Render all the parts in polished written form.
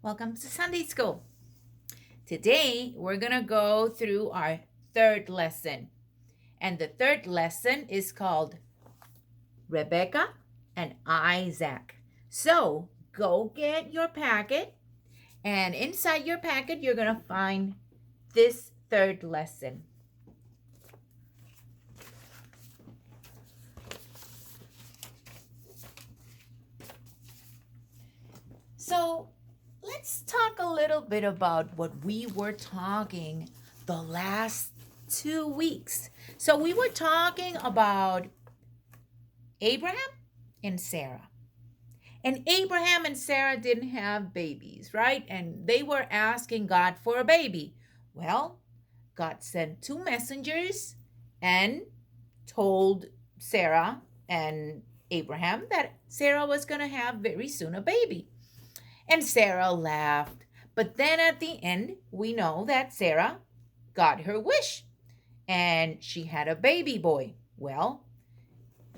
Welcome to Sunday School. Today, we're going to go through our third lesson. And the third lesson is called Rebekah and Isaac. So, go get your packet. And inside your packet, you're going to find this third lesson. So, let's talk a little bit about what we were talking the last 2 weeks. So we were talking about Abraham and Sarah. And Abraham and Sarah didn't have babies, right? And they were asking God for a baby. Well, God sent 2 messengers and told Sarah and Abraham that Sarah was going to have very soon a baby. And Sarah laughed. But then at the end, we know that Sarah got her wish. And she had a baby boy. Well,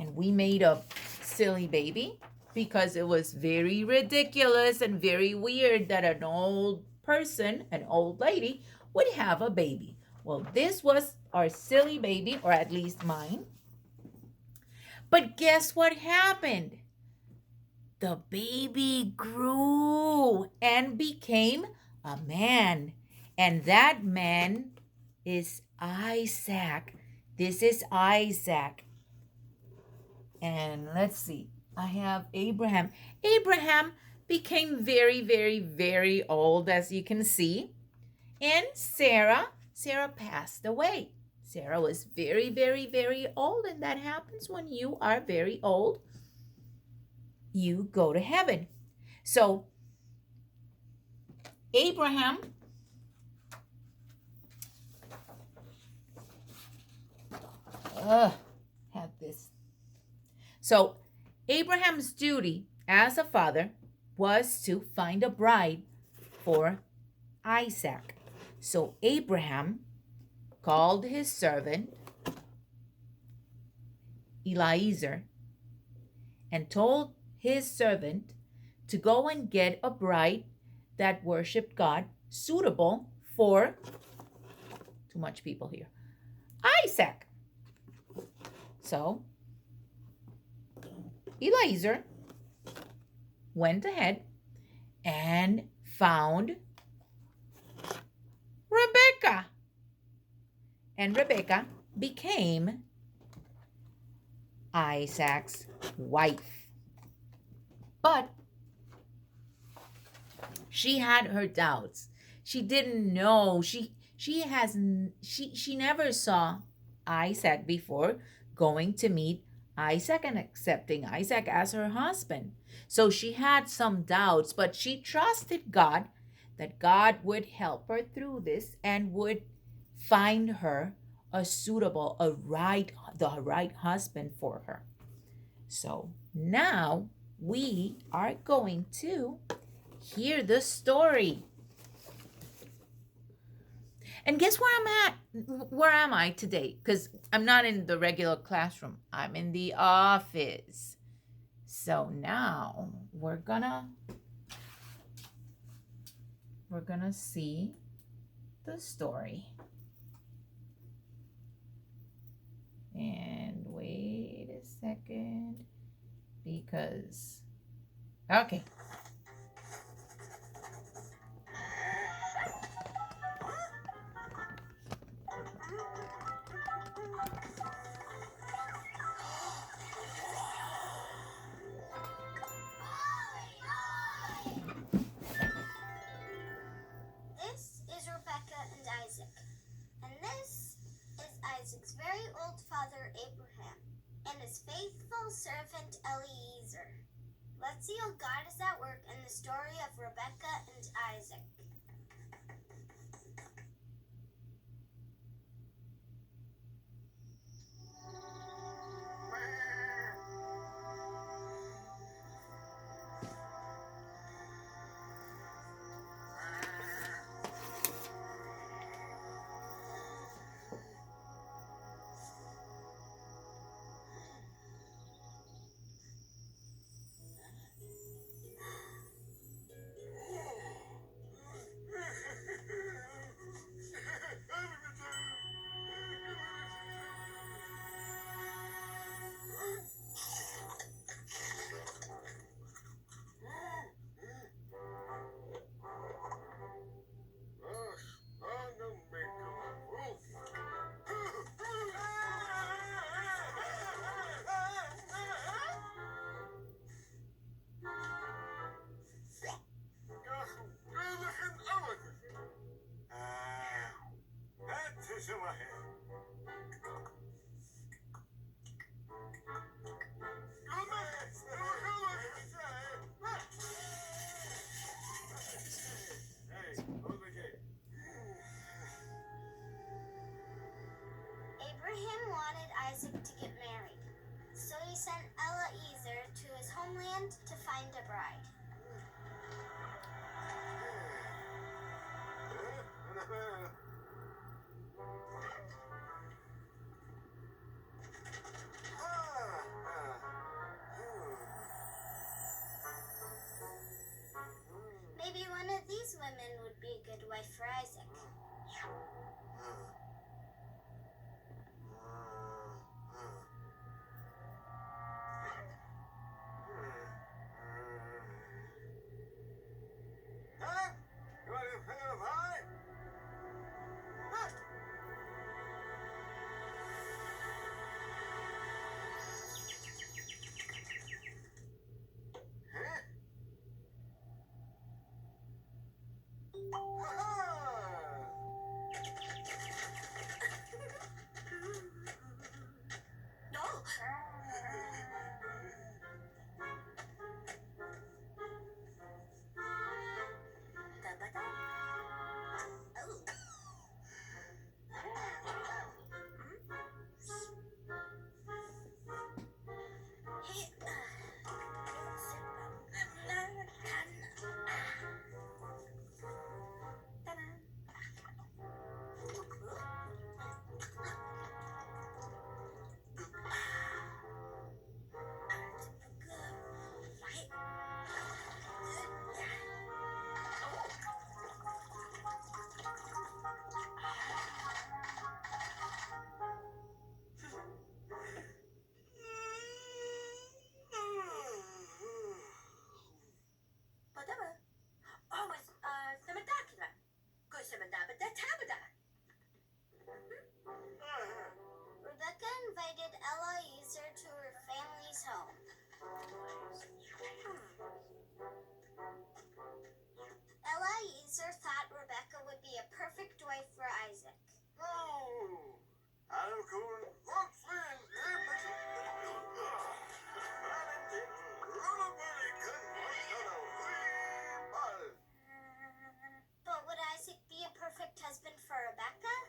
and we made a silly baby because it was very ridiculous and very weird that an old person, an old lady, would have a baby. Well, this was our silly baby, or at least mine. But guess what happened? The baby grew and became a man. And that man is Isaac. This is Isaac. And let's see. I have Abraham. Abraham became very, very, very old, as you can see. And Sarah passed away. Sarah was very, very, very old. And that happens when you are very old. You go to heaven. So Abraham had this. So Abraham's duty as a father was to find a bride for Isaac. So Abraham called his servant Eliezer and told his servant to go and get a bride that worshiped God, suitable for, too much people here, Isaac. So Eliezer went ahead and found Rebekah. And Rebekah became Isaac's wife. But she had her doubts. She didn't know. She never saw Isaac before going to meet Isaac and accepting Isaac as her husband. So she had some doubts, but she trusted God that God would help her through this and would find her the right husband for her. So now we are going to hear the story. And guess where I'm at? Where am I today? Because I'm not in the regular classroom. I'm in the office. So now we're gonna see the story. And wait a second, because, okay. This is Rebekah and Isaac, and this is Isaac's very old father Abraham and his faithful servant Eliezer. Let's see how God is at work in the story of Rebekah and Isaac. sent Eliezer to his homeland to find a bride. Maybe one of these women would be a good wife for Isaac. Rebekah invited Eliezer to her family's home. Eliezer thought Rebekah would be a perfect wife for Isaac. But would Isaac be a perfect husband for Rebekah?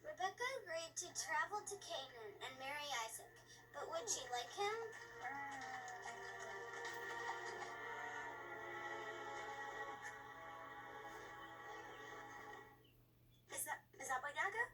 Rebekah agreed to travel to Canaan and marry Isaac, but would she like him? Is that Bayaga?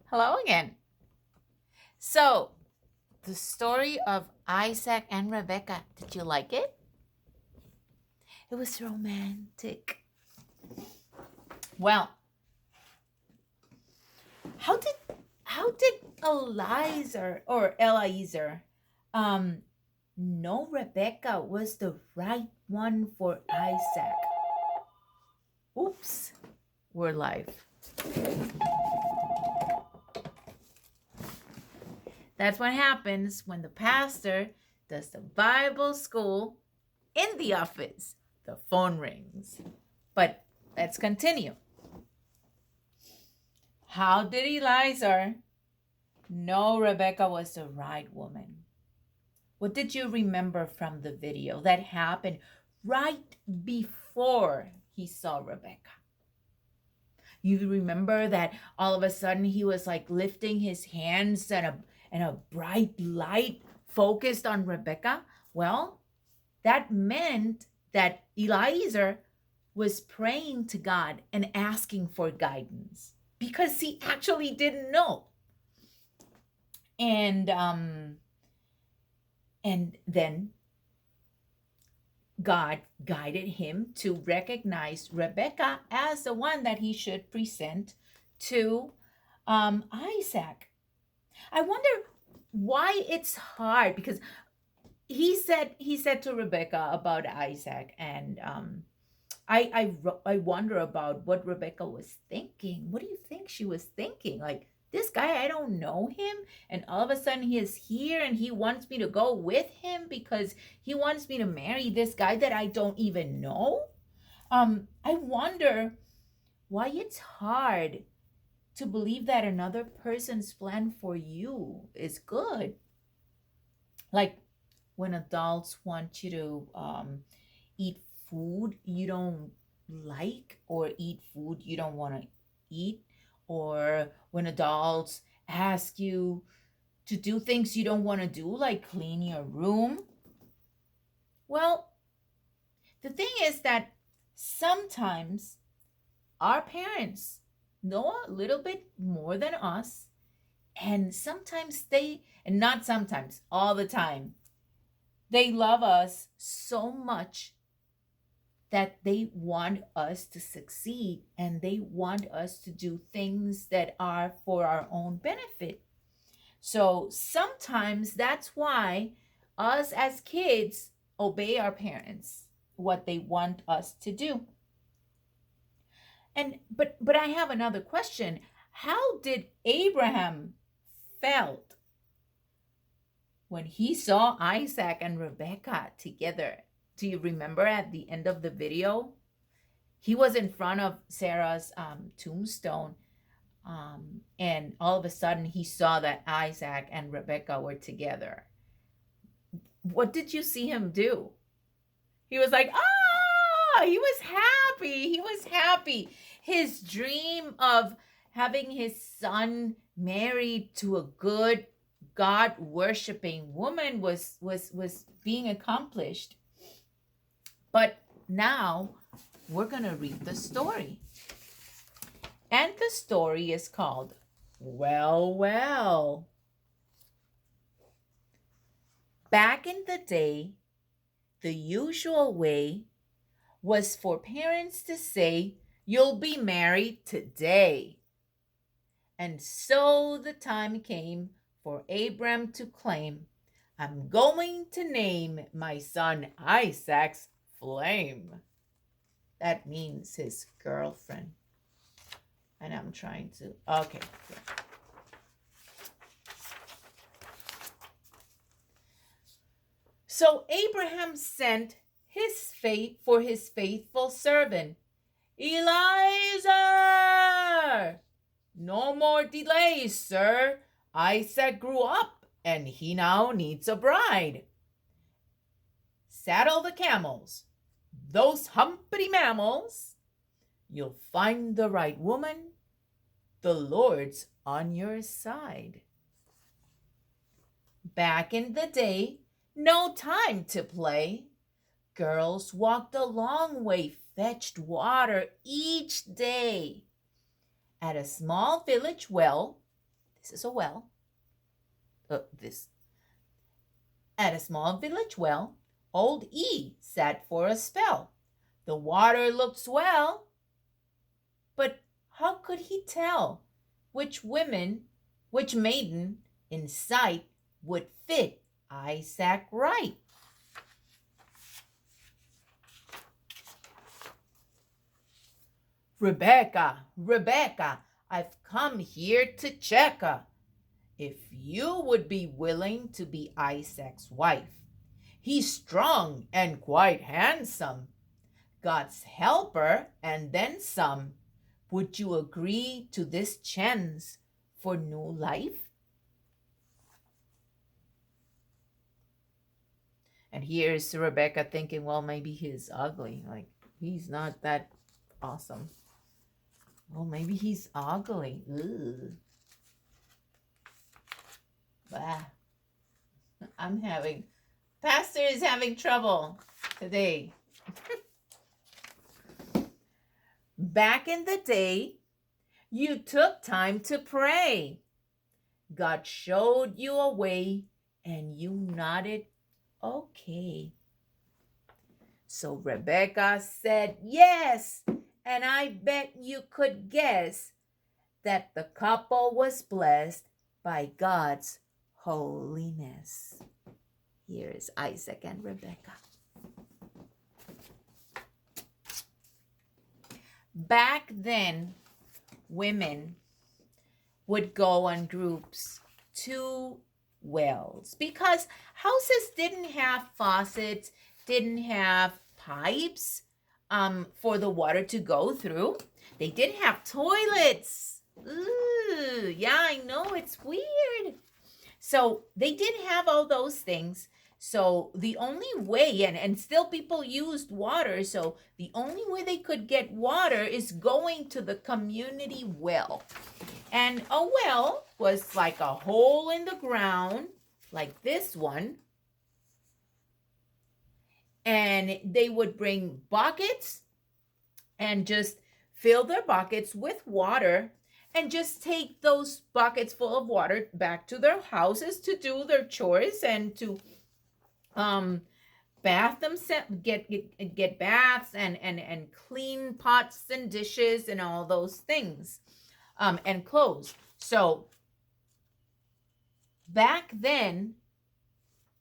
Hello again. So, the story of Isaac and Rebekah, did you like it? It was romantic. Well, how did Eliezer know Rebekah was the right one for Isaac? Oops, we're live. That's what happens when the pastor does the Bible school in the office. The phone rings. But let's continue. How did Eliezer know Rebekah was the right woman? What did you remember from the video that happened right before he saw Rebekah? You remember that all of a sudden he was like lifting his hands and a bright light focused on Rebekah? Well, that meant that Eliezer was praying to God and asking for guidance because he actually didn't know. And then God guided him to recognize Rebekah as the one that he should present to Isaac. I wonder why it's hard, because he said to Rebekah about Isaac, and I wonder about what Rebekah was thinking. What do you think she was thinking? Like, this guy, I don't know him, and all of a sudden he is here and he wants me to go with him because he wants me to marry this guy that I don't even know. I wonder why it's hard to believe that another person's plan for you is good. Like when adults want you to eat food you don't like, or eat food you don't want to eat, or when adults ask you to do things you don't want to do, like clean your room. Well, the thing is that sometimes our parents know a little bit more than us, and sometimes and not sometimes, all the time, they love us so much that they want us to succeed, and they want us to do things that are for our own benefit. So sometimes that's why us as kids obey our parents, what they want us to do. And but I have another question. How did Abraham felt when he saw Isaac and Rebekah together? Do you remember at the end of the video? He was in front of Sarah's tombstone, and all of a sudden he saw that Isaac and Rebekah were together. What did you see him do? He was like, ah, he was happy. He was happy. His dream of having his son married to a good God worshiping woman was being accomplished. But now we're going to read the story. And the story is called Well, Well. Back in the day, the usual way was for parents to say, "You'll be married today." And so the time came for Abram to claim, "I'm going to name my son Isaac's flame." That means his girlfriend. And I'm trying to, okay. So Abraham sent his fate for his faithful servant, Eliezer. "No more delays, sir. Isaac grew up and he now needs a bride. Saddle the camels, those humpty mammals. You'll find the right woman. The Lord's on your side." Back in the day, no time to play. Girls walked a long way, fetched water each day. At a small village well, this is a well, at a small village well, old E sat for a spell. The water looked swell, but how could he tell which maiden in sight would fit Isaac right? "Rebekah, Rebekah, I've come here to check if you would be willing to be Isaac's wife. He's strong and quite handsome, God's helper and then some. Would you agree to this chance for new life?" And here's Rebekah thinking, well, maybe he's ugly. Like, he's not that awesome. Well, maybe he's ugly. Ugh. Bah. I'm having Pastor is having trouble today. Back in the day, you took time to pray. God showed you a way and you nodded okay. So Rebekah said yes, and I bet you could guess that the couple was blessed by God's holiness. Here is Isaac and Rebekah. Back then, women would go on groups to wells because houses didn't have faucets, didn't have pipes for the water to go through. They didn't have toilets. Ooh, yeah, I know, it's weird. So they didn't have all those things. So the only way, and still people used water, so the only way they could get water is going to the community well. And a well was like a hole in the ground, like this one. And they would bring buckets and just fill their buckets with water and just take those buckets full of water back to their houses to do their chores and to bath themselves, get baths and clean pots and dishes and all those things, and clothes. So back then,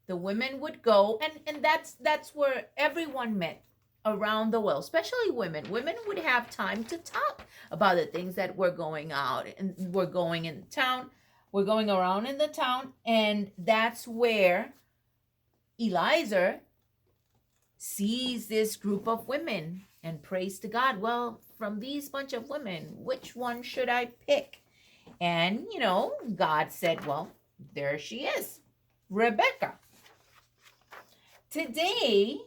the women would go, and that's where everyone met, around the well, especially women. Women would have time to talk about the things that were going out, and we're going in town. We're going around in the town, and that's where Eliezer sees this group of women and prays to God. Well, from these bunch of women, which one should I pick? And, God said, well, there she is, Rebekah. Today,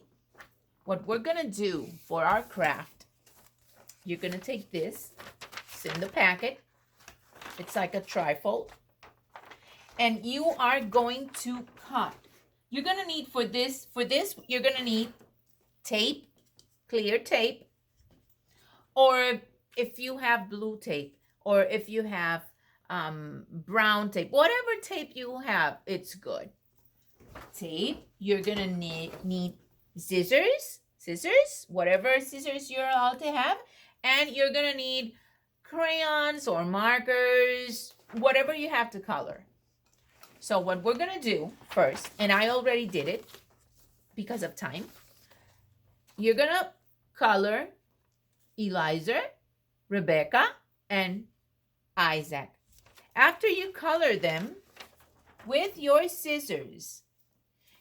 what we're going to do for our craft, you're going to take this. It's in the packet. It's like a trifold. And you are going to cut. You're going to need for this, you're going to need tape, clear tape, or if you have blue tape, or if you have brown tape, whatever tape you have, it's good. Tape, you're going to need scissors, whatever scissors you're allowed to have, and you're going to need crayons or markers, whatever you have to color. So what we're going to do first, and I already did it because of time, you're going to color Eliezer, Rebekah, and Isaac. After you color them with your scissors,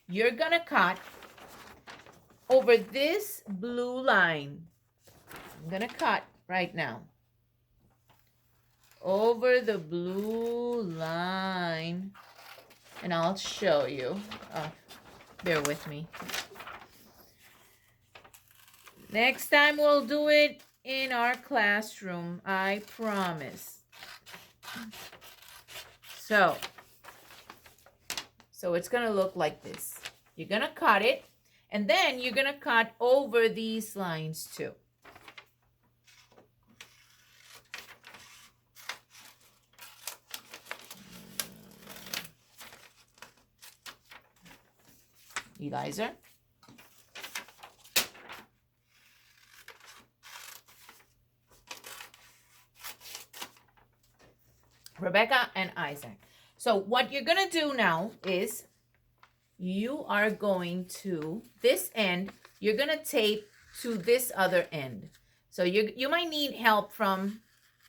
you're going to cut over this blue line. I'm going to cut right now. Over the blue line. And I'll show you. Oh, bear with me. Next time we'll do it in our classroom. I promise. So it's going to look like this. You're going to cut it. And then you're going to cut over these lines too. Eliezer. Rebekah and Isaac. So what you're going to do now is you are going to, this end, you're going to tape to this other end. So you might need help from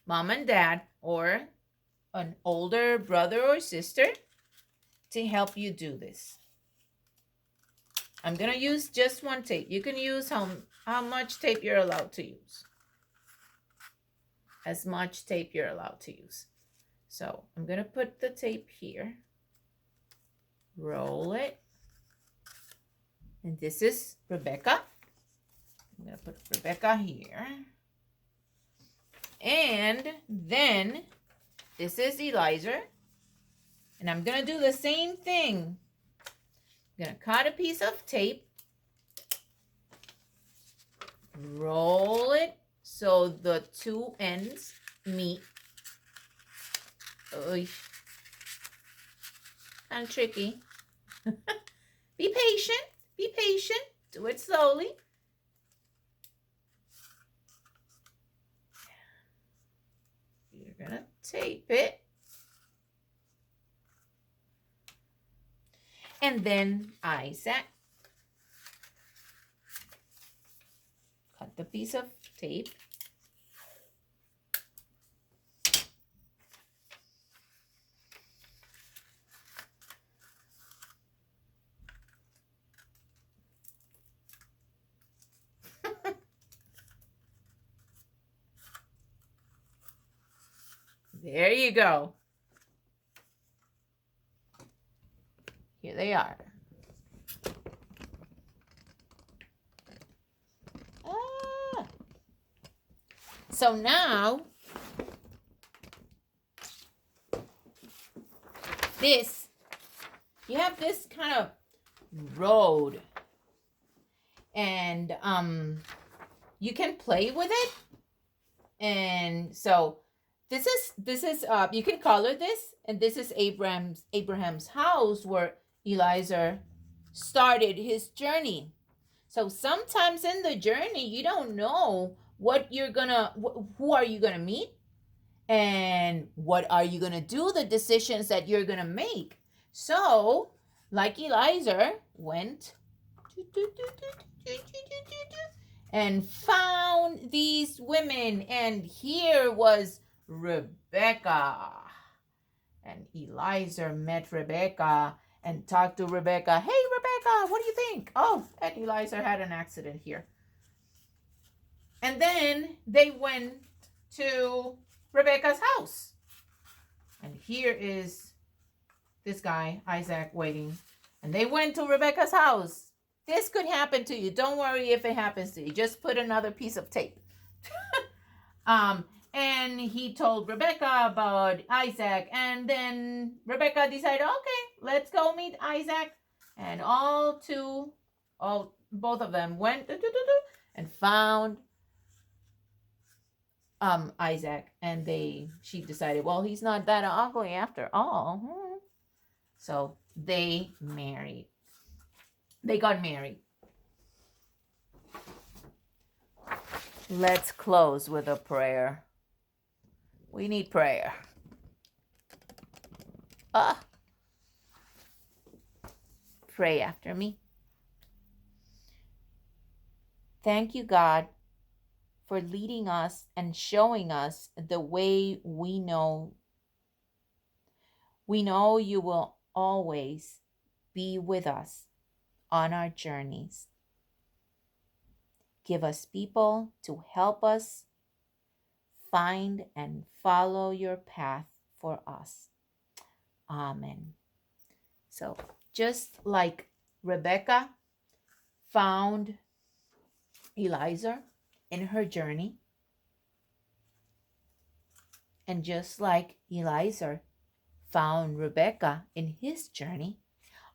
mom and dad or an older brother or sister to help you do this. I'm going to use just one tape. You can use how much tape you're allowed to use. As much tape you're allowed to use. So I'm going to put the tape here. Roll it. And this is Rebekah. I'm going to put Rebekah here. And then this is Eliezer. And I'm going to do the same thing. gonna cut a piece of tape, roll it so the two ends meet. Oy. Kind of tricky. Be patient. Be patient. Do it slowly. You're gonna tape it. And then Isaac, cut the piece of tape. There you go. Here they are. Ah. So now, you have this kind of road, and you can play with it. And so this is you can color this, and this is Abraham's house where Eliezer started his journey. So sometimes in the journey, you don't know who are you gonna meet, and what are you gonna do, the decisions that you're gonna make. So, like Eliezer went and found these women, and here was Rebekah. And Eliezer met Rebekah and talked to Rebekah. Hey, Rebekah, what do you think? Oh, and Eliezer had an accident here. And then they went to Rebekah's house. And here is this guy, Isaac, waiting. And they went to Rebekah's house. This could happen to you. Don't worry if it happens to you. Just put another piece of tape. And he told Rebekah about Isaac. And then Rebekah decided, okay, let's go meet Isaac. And both of them went and found Isaac. And she decided, well, he's not that ugly after all. So they married. They got married. Let's close with a prayer. We need prayer. Pray after me. Thank you, God, for leading us and showing us the way we know. We know you will always be with us on our journeys. Give us people to help us find and follow your path for us. Amen. So just like Rebekah found Eliezer in her journey, and just like Eliezer found Rebekah in his journey,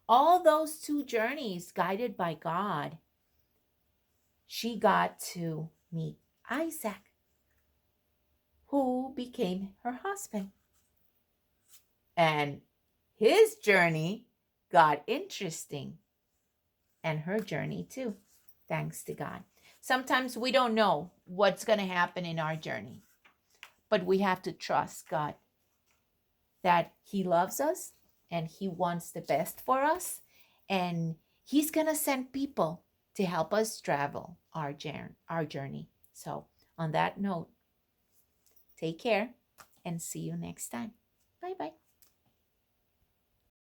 all those two journeys guided by God, she got to meet Isaac, who became her husband. And his journey got interesting, and her journey too, thanks to God. Sometimes we don't know what's going to happen in our journey, but we have to trust God that He loves us and He wants the best for us, and He's going to send people to help us travel our journey. So on that note, take care and see you next time. Bye-bye.